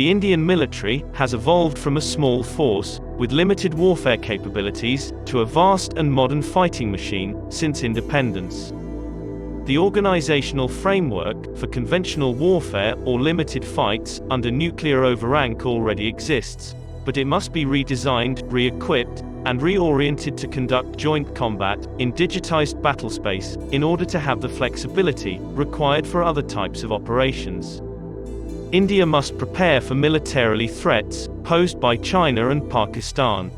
The Indian military has evolved from a small force, with limited warfare capabilities, to a vast and modern fighting machine, since independence. The organizational framework for conventional warfare or limited fights under nuclear overrank already exists, but it must be redesigned, re-equipped, and reoriented to conduct joint combat in digitized battlespace in order to have the flexibility required for other types of operations. India must prepare for militarily threats posed by China and Pakistan.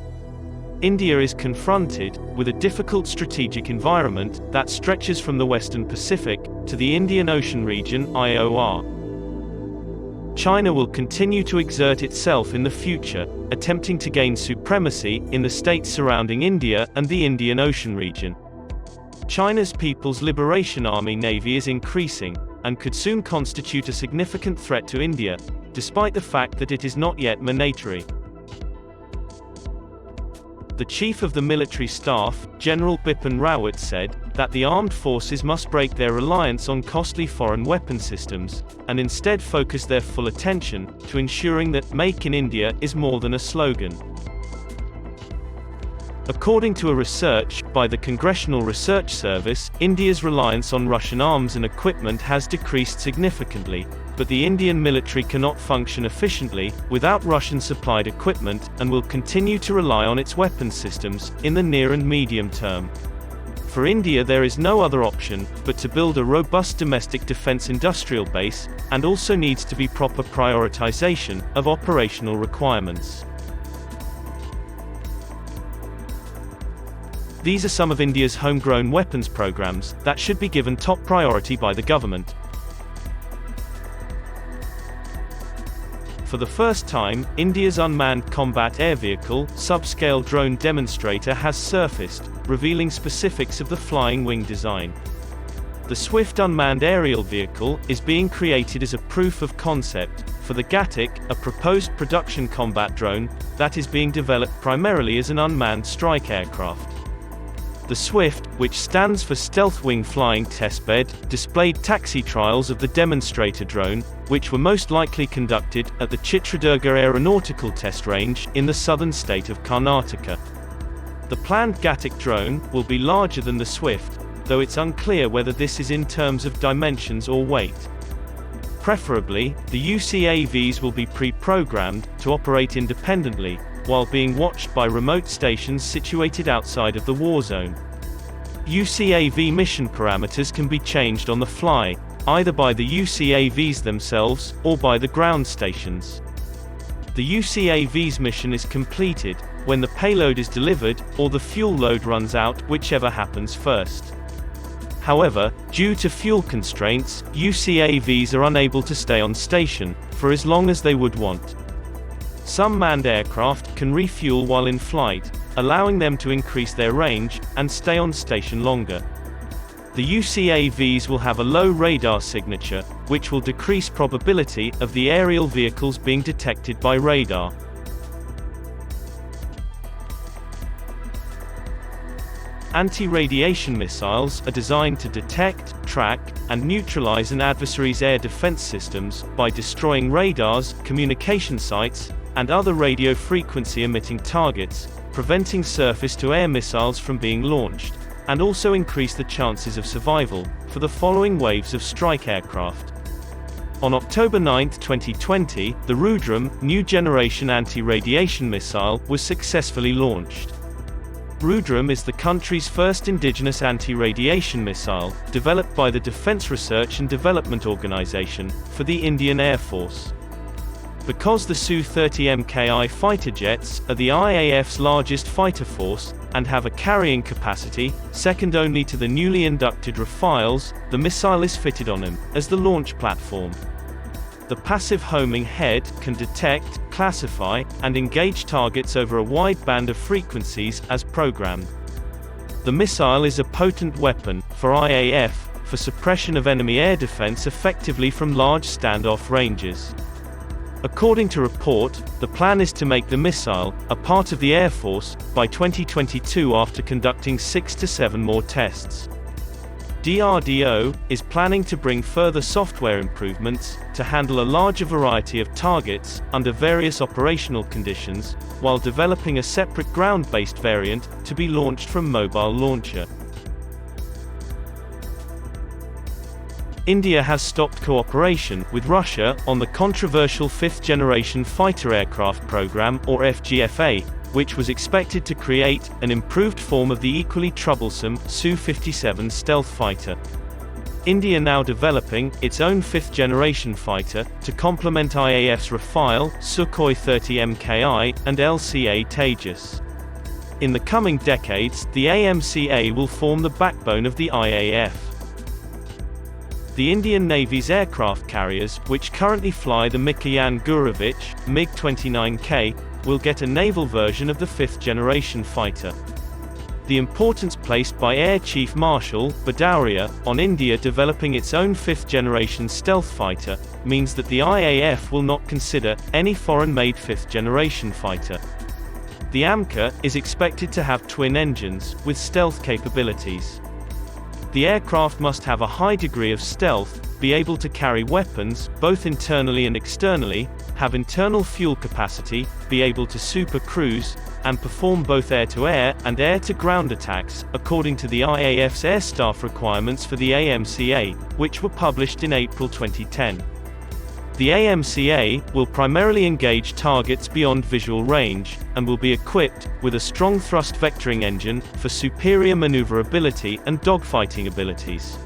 India is confronted with a difficult strategic environment that stretches from the Western Pacific to the Indian Ocean region (IOR). China will continue to exert itself in the future, attempting to gain supremacy in the states surrounding India and the Indian Ocean region. China's People's Liberation Army Navy is increasing, and could soon constitute a significant threat to India, despite the fact that it is not yet minatory. The Chief of the Military Staff, General Bipin Rawat, said that the armed forces must break their reliance on costly foreign weapon systems, and instead focus their full attention to ensuring that "Make in India" is more than a slogan. According to a research by the Congressional Research Service, India's reliance on Russian arms and equipment has decreased significantly, but the Indian military cannot function efficiently without Russian-supplied equipment, and will continue to rely on its weapons systems in the near and medium term. For India, there is no other option but to build a robust domestic defense industrial base, and also needs to be proper prioritization of operational requirements. These are some of India's homegrown weapons programs that should be given top priority by the government. For the first time, India's unmanned combat air vehicle, subscale drone demonstrator has surfaced, revealing specifics of the flying wing design. The Swift unmanned aerial vehicle is being created as a proof of concept for the Govt, a proposed production combat drone that is being developed primarily as an unmanned strike aircraft. The Swift, which stands for Stealth Wing Flying Testbed, displayed taxi trials of the demonstrator drone, which were most likely conducted at the Chitradurga Aeronautical Test Range in the southern state of Karnataka. The planned Govt drone will be larger than the Swift, though it's unclear whether this is in terms of dimensions or weight. Preferably, the UCAVs will be pre-programmed to operate independently, while being watched by remote stations situated outside of the war zone. UCAV mission parameters can be changed on the fly, either by the UCAVs themselves, or by the ground stations. The UCAV's mission is completed when the payload is delivered, or the fuel load runs out, whichever happens first. However, due to fuel constraints, UCAVs are unable to stay on station for as long as they would want. Some manned aircraft can refuel while in flight, allowing them to increase their range and stay on station longer. The UCAVs will have a low radar signature, which will decrease probability of the aerial vehicles being detected by radar. Anti-radiation missiles are designed to detect, track, and neutralize an adversary's air defense systems by destroying radars, communication sites, and other radio frequency emitting targets, preventing surface-to-air missiles from being launched, and also increase the chances of survival for the following waves of strike aircraft. On October 9, 2020, the Rudram, new generation anti-radiation missile, was successfully launched. Rudram is the country's first indigenous anti-radiation missile, developed by the Defense Research and Development Organization for the Indian Air Force. Because the Su-30 Mki fighter jets are the IAF's largest fighter force, and have a carrying capacity second only to the newly inducted Rafales, the missile is fitted on them as the launch platform. The passive homing head can detect, classify, and engage targets over a wide band of frequencies as programmed. The missile is a potent weapon for IAF for suppression of enemy air defense effectively from large standoff ranges. According to report, the plan is to make the missile a part of the Air Force by 2022 after conducting 6 to 7 more tests. DRDO is planning to bring further software improvements to handle a larger variety of targets under various operational conditions, while developing a separate ground-based variant to be launched from mobile launcher. India has stopped cooperation with Russia on the controversial fifth-generation fighter aircraft program, or FGFA, which was expected to create an improved form of the equally troublesome Su-57 stealth fighter. India now developing its own fifth-generation fighter to complement IAF's Rafale, Sukhoi 30 MKI, and LCA Tejas. In the coming decades, the AMCA will form the backbone of the IAF. The Indian Navy's aircraft carriers, which currently fly the Mikoyan Gurevich MiG-29K, will get a naval version of the fifth-generation fighter. The importance placed by Air Chief Marshal Bhadauria on India developing its own fifth-generation stealth fighter means that the IAF will not consider any foreign-made fifth-generation fighter. The AMCA is expected to have twin engines with stealth capabilities. The aircraft must have a high degree of stealth, be able to carry weapons, both internally and externally, have internal fuel capacity, be able to super cruise, and perform both air-to-air and air-to-ground attacks, according to the IAF's air staff requirements for the AMCA, which were published in April 2010. The AMCA will primarily engage targets beyond visual range, and will be equipped with a strong thrust vectoring engine for superior maneuverability and dogfighting abilities.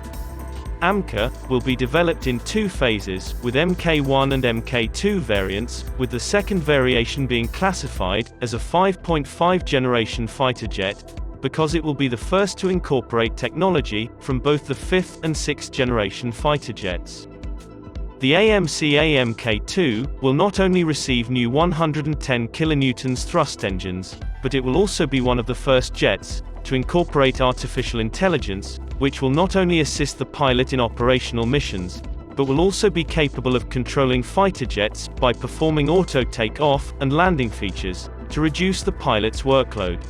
AMCA will be developed in two phases, with Mk1 and Mk2 variants, with the second variation being classified as a 5.5 generation fighter jet, because it will be the first to incorporate technology from both the 5th and 6th generation fighter jets. The AMCA Mk2 will not only receive new 110 kN thrust engines, but it will also be one of the first jets to incorporate artificial intelligence, which will not only assist the pilot in operational missions, but will also be capable of controlling fighter jets by performing auto take-off and landing features to reduce the pilot's workload.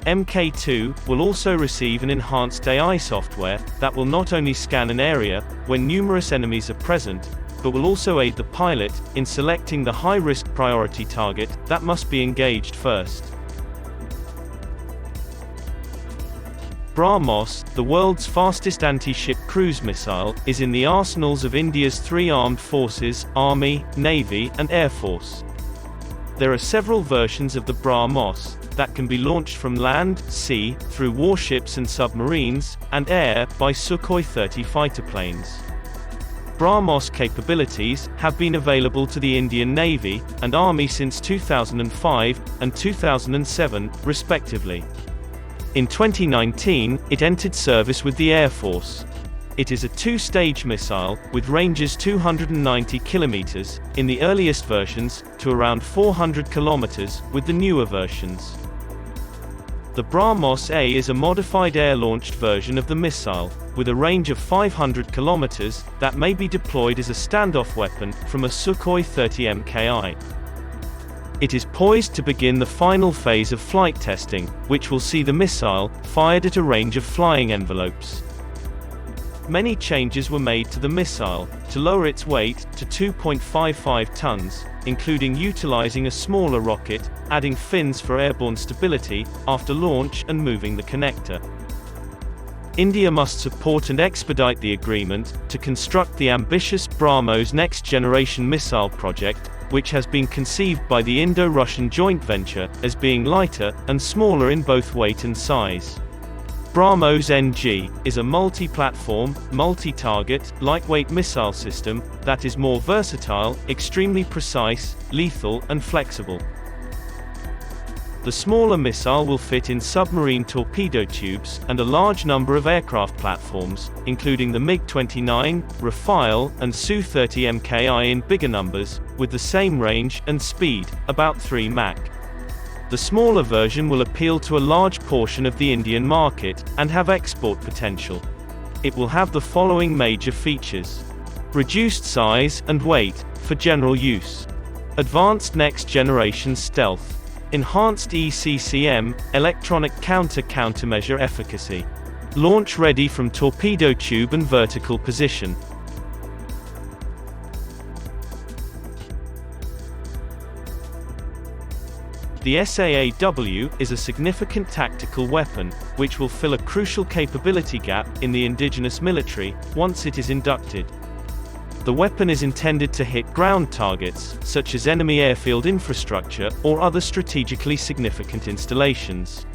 Mk2 will also receive an enhanced AI software that will not only scan an area when numerous enemies are present, but will also aid the pilot in selecting the high-risk priority target that must be engaged first. Brahmos, the world's fastest anti-ship cruise missile, is in the arsenals of India's three armed forces, Army, Navy, and Air Force. There are several versions of the Brahmos that can be launched from land, sea, through warships and submarines, and air, by Sukhoi 30 fighter planes. Brahmos capabilities have been available to the Indian Navy and Army since 2005 and 2007, respectively. In 2019, it entered service with the Air Force. It is a two-stage missile, with ranges 290 kilometers, in the earliest versions, to around 400 kilometers, with the newer versions. The Brahmos A is a modified air-launched version of the missile, with a range of 500 kilometers, that may be deployed as a standoff weapon from a Sukhoi 30 MKI. It is poised to begin the final phase of flight testing, which will see the missile fired at a range of flying envelopes. Many changes were made to the missile to lower its weight to 2.55 tons, including utilizing a smaller rocket, adding fins for airborne stability after launch, and moving the connector. India must support and expedite the agreement to construct the ambitious Brahmos next-generation missile project, which has been conceived by the Indo-Russian joint venture as being lighter and smaller in both weight and size. Brahmos NG is a multi-platform, multi-target, lightweight missile system that is more versatile, extremely precise, lethal, and flexible. The smaller missile will fit in submarine torpedo tubes and a large number of aircraft platforms, including the MiG-29, Rafale, and Su-30 MKI in bigger numbers, with the same range and speed, about 3 Mach. The smaller version will appeal to a large portion of the Indian market and have export potential. It will have the following major features: reduced size and weight for general use, advanced next-generation stealth, enhanced ECCM, electronic countermeasure efficacy, Launch ready from torpedo tube and vertical position. The SAAW is a significant tactical weapon, which will fill a crucial capability gap in the indigenous military, once it is inducted. The weapon is intended to hit ground targets, such as enemy airfield infrastructure, or other strategically significant installations.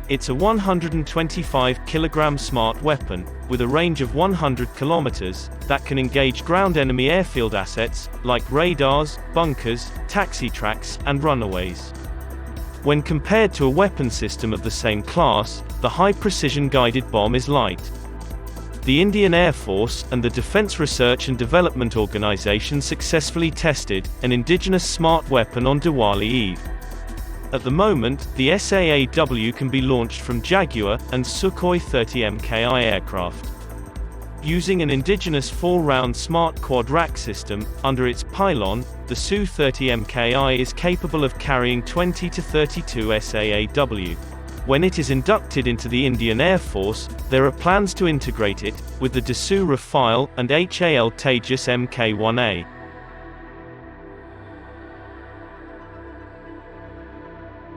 It's a 125 kg smart weapon, with a range of 100 kilometers, that can engage ground enemy airfield assets, like radars, bunkers, taxi tracks, and runaways. When compared to a weapon system of the same class, the high-precision guided bomb is light. The Indian Air Force and the Defense Research and Development Organization successfully tested an indigenous smart weapon on Diwali Eve. At the moment, the SAAW can be launched from Jaguar and Sukhoi 30 Mki aircraft. Using an indigenous 4-round smart quad rack system, under its pylon, the Su-30 Mki is capable of carrying 20 to 32 SAAW. When it is inducted into the Indian Air Force, there are plans to integrate it with the Dassault Rafale and HAL Tejas Mk-1A.